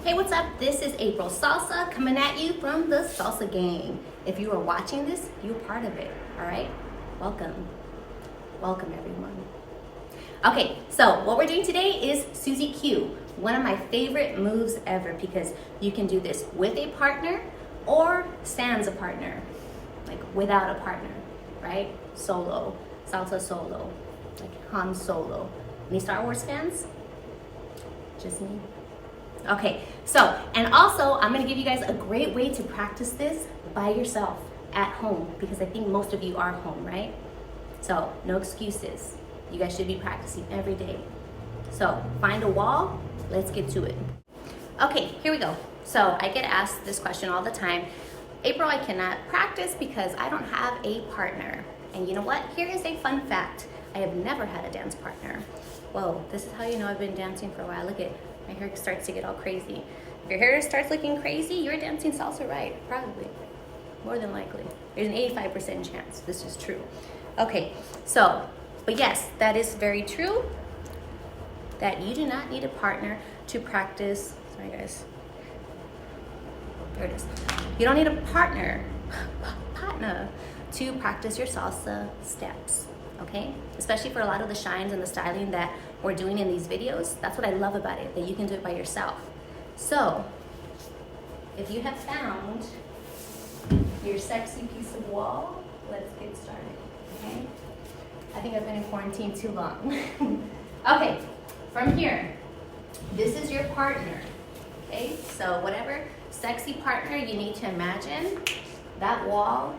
Hey, what's up? This is April Salsa coming at you from the Salsa Gang. If you are watching this, you're part of it, all right? Welcome. Welcome, everyone. Okay, so what we're doing today is Suzie-Q, one of my favorite moves ever because you can do this with a partner or sans a partner, like without a partner, right? Solo, salsa solo, like Han Solo. Any Star Wars fans? Just me? Okay, so, and also I'm gonna give you guys a great way to practice this by yourself at home because I think most of you are home, right? So, no excuses. You guys should be practicing every day. So, find a wall, let's get to it. Okay, here we go. So, I get asked this question all the time. April, I cannot practice because I don't have a partner. And you know what? Here is a fun fact. I have never had a dance partner. Whoa, this is how you know I've been dancing for a while. Look at my hair starts to get all crazy. If your hair starts looking crazy, you're dancing salsa right, probably. More than likely. There's an 85% chance this is true. Okay, so, but yes, that is very true, that you do not need a partner to practice. Sorry guys. There it is. You don't need a partner to practice your salsa steps. Okay? Especially for a lot of the shines and the styling that we're doing in these videos. That's what I love about it, that you can do it by yourself. So, if you have found your sexy piece of wall, let's get started, okay? I think I've been in quarantine too long. Okay, from here, this is your partner, okay? So whatever sexy partner you need to imagine, that wall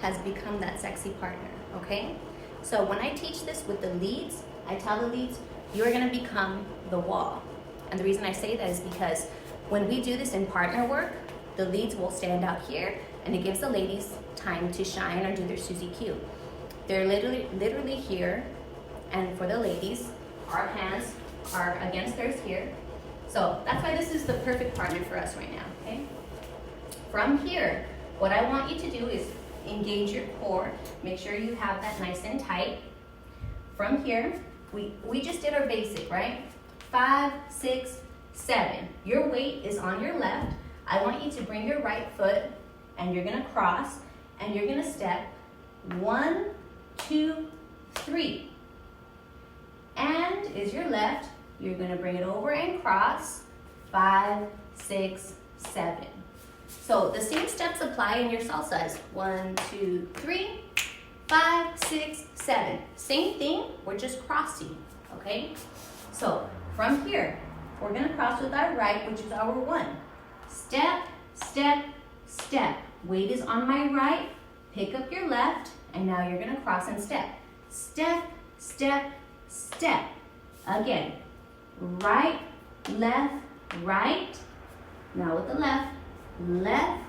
has become that sexy partner, okay? So when I teach this with the leads, I tell the leads, you're gonna become the wall. And the reason I say that is because when we do this in partner work, the leads will stand out here and it gives the ladies time to shine or do their Suzie-Q. They're literally here, and for the ladies, our hands are against theirs here. So that's why this is the perfect partner for us right now, okay? From here, what I want you to do is engage your core. Make sure you have that nice and tight. From here, we just did our basic, right? 5, 6, 7. Your weight is on your left. I want you to bring your right foot and you're gonna cross and you're gonna step 1, 2, 3. And is your left. You're gonna bring it over and cross 5, 6, 7. So the same steps apply in your salsa. 1, 2, 3, 5, 6, 7. Same thing, we're just crossing, okay? So from here, we're gonna cross with our right, which is our 1. Step, step, step. Weight is on my right, pick up your left, and now you're gonna cross and step. Step, step, step. Again, right, left, right. Now with the left, left,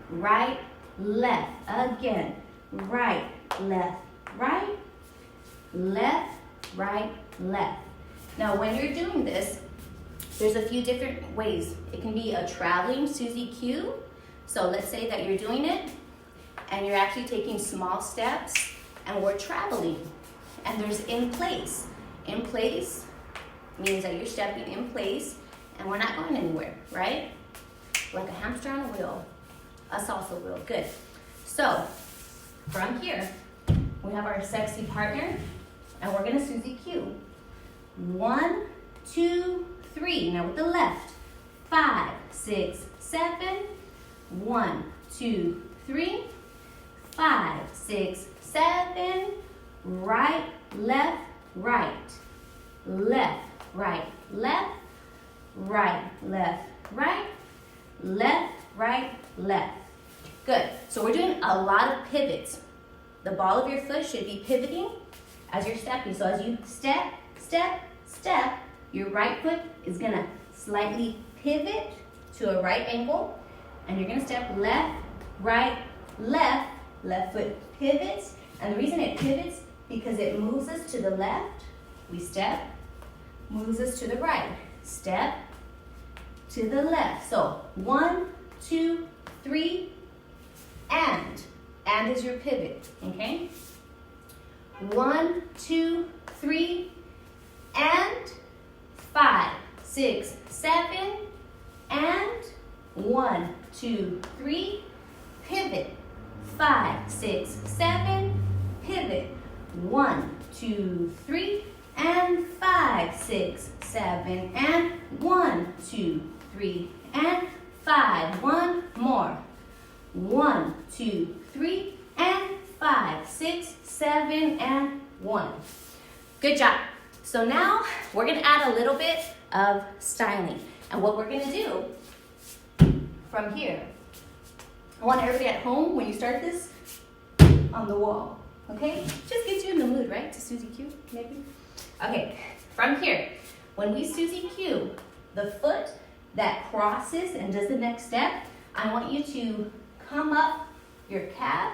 right, left. Again, right, left, right, left, right, left. Now when you're doing this, there's a few different ways. It can be a traveling Suzie-Q. So let's say that you're doing it and you're actually taking small steps and we're traveling. And there's in place. In place means that you're stepping in place and we're not going anywhere, right? Like a hamster on a wheel, a salsa wheel, good. So from here, we have our sexy partner and we're gonna Suzie-Q. 1, 2, 3. Now with the left. 5, 6, 7. 1, 2, 3. 5, 6, 7. Right, left, right. Left, right, left. Right, left, right. Left, right, left. Good. So we're doing a lot of pivots. The ball of your foot should be pivoting as you're stepping. So as you step, step, step, your right foot is gonna slightly pivot to a right angle, and you're gonna step left, right, left. Left foot pivots, and the reason it pivots because it moves us to the left. We step, moves us to the right. Step to the left. So 1, 2, 3, and is your pivot. Okay. 1, 2, 3, and 5, 6, 7, and 1, 2, 3, pivot. 5, 6, 7, pivot. 1, 2, 3, and 5, 6, 7, and 1, 2, 3, and 5. One more. 1, 2, 3, and 5, 6, 7, and 1. Good job. So now we're gonna add a little bit of styling. And what we're gonna do from here, I want everybody at home, when you start this, on the wall, okay? Just gets you in the mood, right? To Suzie-Q, maybe? Okay, from here, when we Suzie-Q, the foot that crosses and does the next step, I want you to come up your calf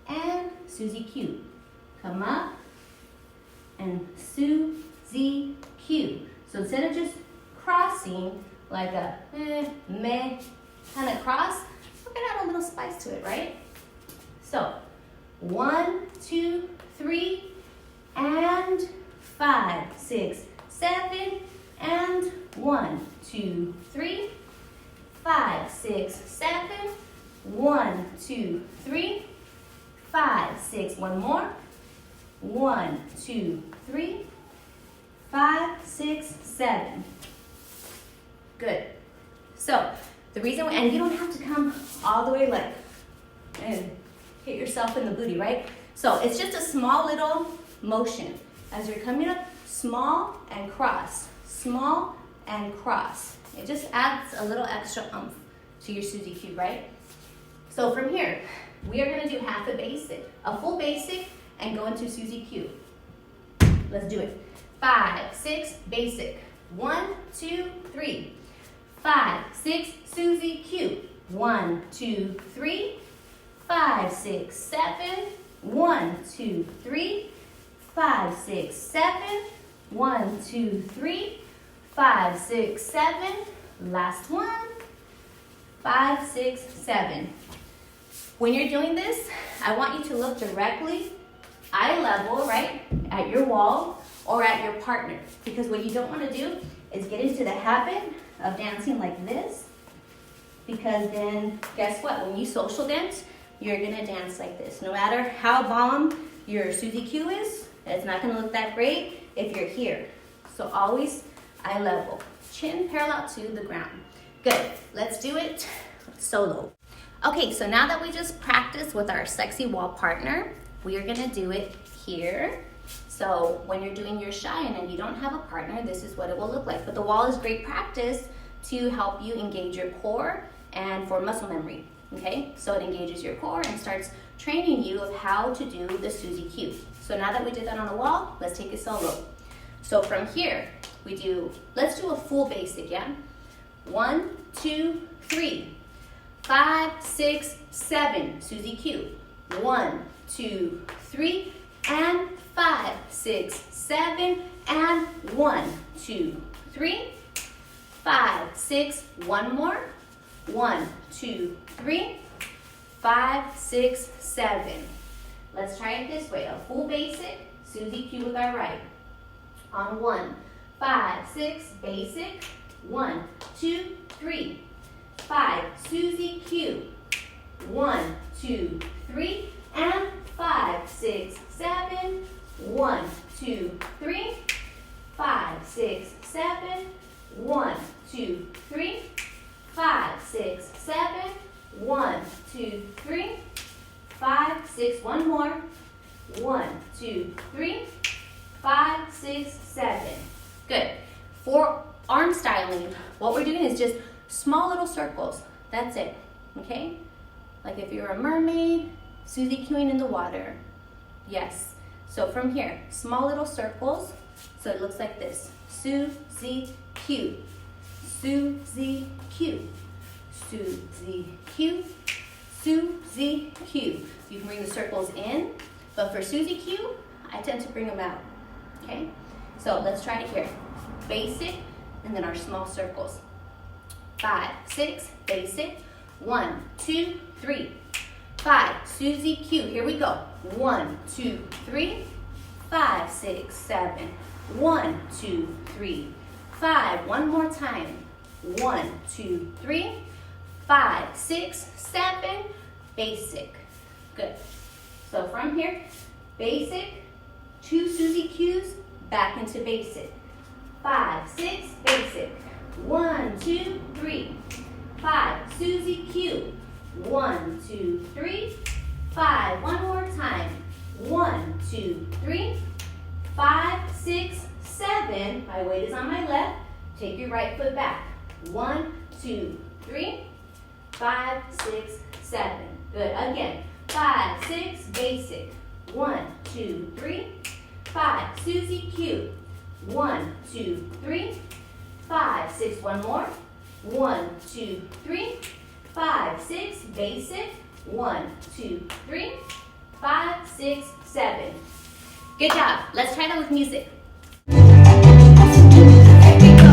and Suzie-Q. Come up and Suzie-Q. So instead of just crossing like a meh kind of cross, we're gonna add a little spice to it, right? So 1, 2, 3, and 5, 6, 7, and 1, 2, 3, 5, 6, 7, 1, 2, 3, 5, 6, one more. 1, 2, 3, 5, 6, 7. Good. So the reason, and you don't have to come all the way like and hit yourself in the booty, right? So it's just a small little motion. As you're coming up, small and cross, small and cross. It just adds a little extra oomph to your Suzie-Q, right? So from here, we are gonna do half a basic, a full basic, and go into Suzie-Q. Let's do it. 5, 6, basic. 1, 2, 3. 5, 6, Suzie-Q. 1, 2, 3. 5, 6, 7. 1, 2, 3. 5, 6, 7. 1, 2, 3. 5, 6, 7. Last one. 5, 6, 7. When you're doing this, I want you to look directly eye level, right, at your wall or at your partner. Because what you don't want to do is get into the habit of dancing like this. Because then, guess what? When you social dance, you're going to dance like this. No matter how bomb your Suzie-Q is, it's not going to look that great if you're here. So always eye level. Chin parallel to the ground. Good. Let's do it solo. Okay, so now that we just practiced with our sexy wall partner, we are gonna do it here. So when you're doing your Cheyenne and you don't have a partner, this is what it will look like. But the wall is great practice to help you engage your core and for muscle memory, okay? So it engages your core and starts training you of how to do the Suzie-Q. So now that we did that on the wall, let's take it solo. So from here, let's do a full basic, yeah? 1, 2, 3. 5, 6, 7, Suzie-Q. 1, 2, 3, and 5, 6, 7, and 1, 2, 3, 5, 6, one more. 1, 2, 3, 5, 6, 7. Let's try it this way. A full basic, Suzie-Q with our right. On 1, 5, 6, basic. 1, 2, 3. 5, Suzie-Q. 1, 2, 3, and 5, 6, 7. 1, 2, 3. 5, 6, 7. 1, 2, 3. 5, 6, 7. 1, 2, 3. 5, 6. One more. 1, 2, 3. 5, 6, 7. Good. For arm styling, what we're doing is just small little circles. That's it. Okay? Like if you're a mermaid, Suzie-Qing in the water. Yes. So from here, small little circles. So it looks like this. Suzie-Q. Suzie-Q. Suzie-Q. Suzie-Q. You can bring the circles in, but for Suzie-Q, I tend to bring them out. Okay? So let's try it here. Basic, and then our small circles. 5, 6, basic. 1, 2, 3. 5, Suzie-Q. Here we go. 1, 2, 3. 5, 6, 7. 1, 2, 3. 5. One more time. 1, 2, 3, 5, 6, 7, basic. Good. So from here, basic, 2 Suzie-Qs, back into basic. 5, 6, basic. 1, 2, 3, 5, Suzie-Q. 1, 2, 3, 5. One more time. 1, 2, 3, 5, 6, 7. My weight is on my left. Take your right foot back. 1, 2, 3, 5, 6, 7. Good. Again. 5, 6, basic. 1, 2, 3, 5, Suzie-Q. 1, 2, 3, 5, 6. One more. 1, 2, 3, 5, 6, basic. 1, 2, 3, 5, 6, 7. Good job. Let's try that with music. Here we go.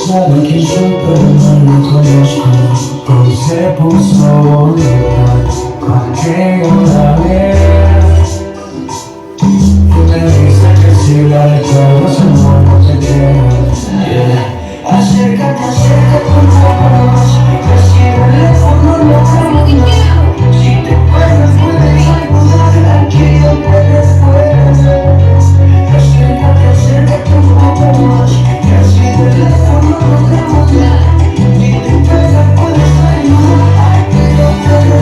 Sabe que super no le conozco, todo se puso bonito cuando llegó la vez. Una risa que si la todos amor no te creas. Acércate, acércate un poco más, recibe el fondo lo que si te puedes, puedes ayudar aquí o puedes. Acércate, acércate un poco más, recibe el fondo lo que si te puedes, puedes ayudar aquí o puedes.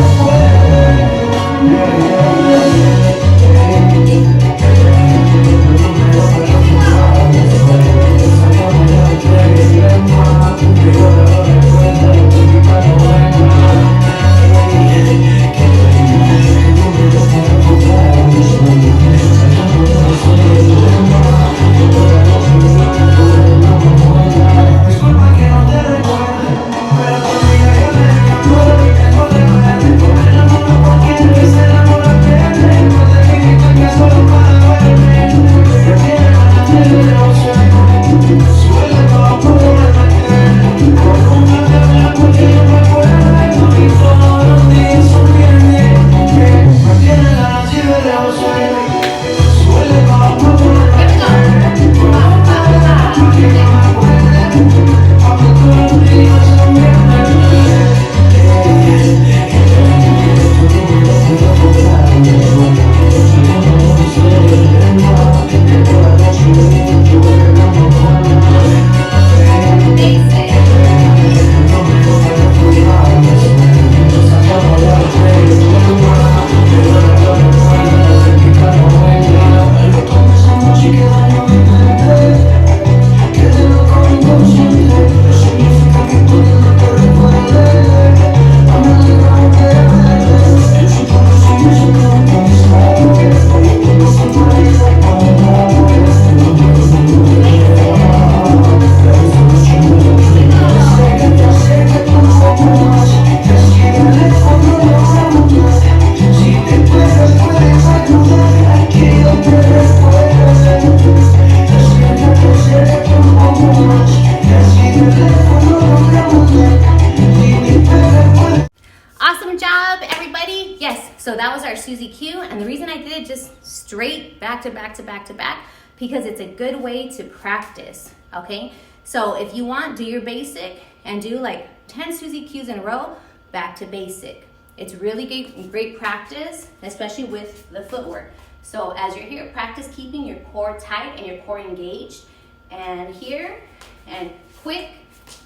So that was our Suzie-Q, and the reason I did it just straight back to back to back to back, because it's a good way to practice, okay? So if you want, do your basic and do like 10 Suzie-Qs in a row, back to basic. It's really great practice, especially with the footwork. So as you're here, practice keeping your core tight and your core engaged. And here, and quick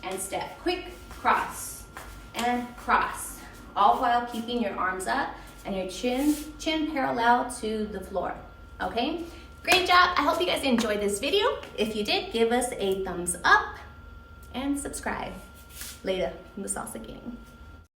and step. Quick, cross, and cross. All while keeping your arms up and your chin parallel to the floor, okay? Great job. I hope you guys enjoyed this video. If you did, give us a thumbs up and subscribe. Later from the Salsa Gang.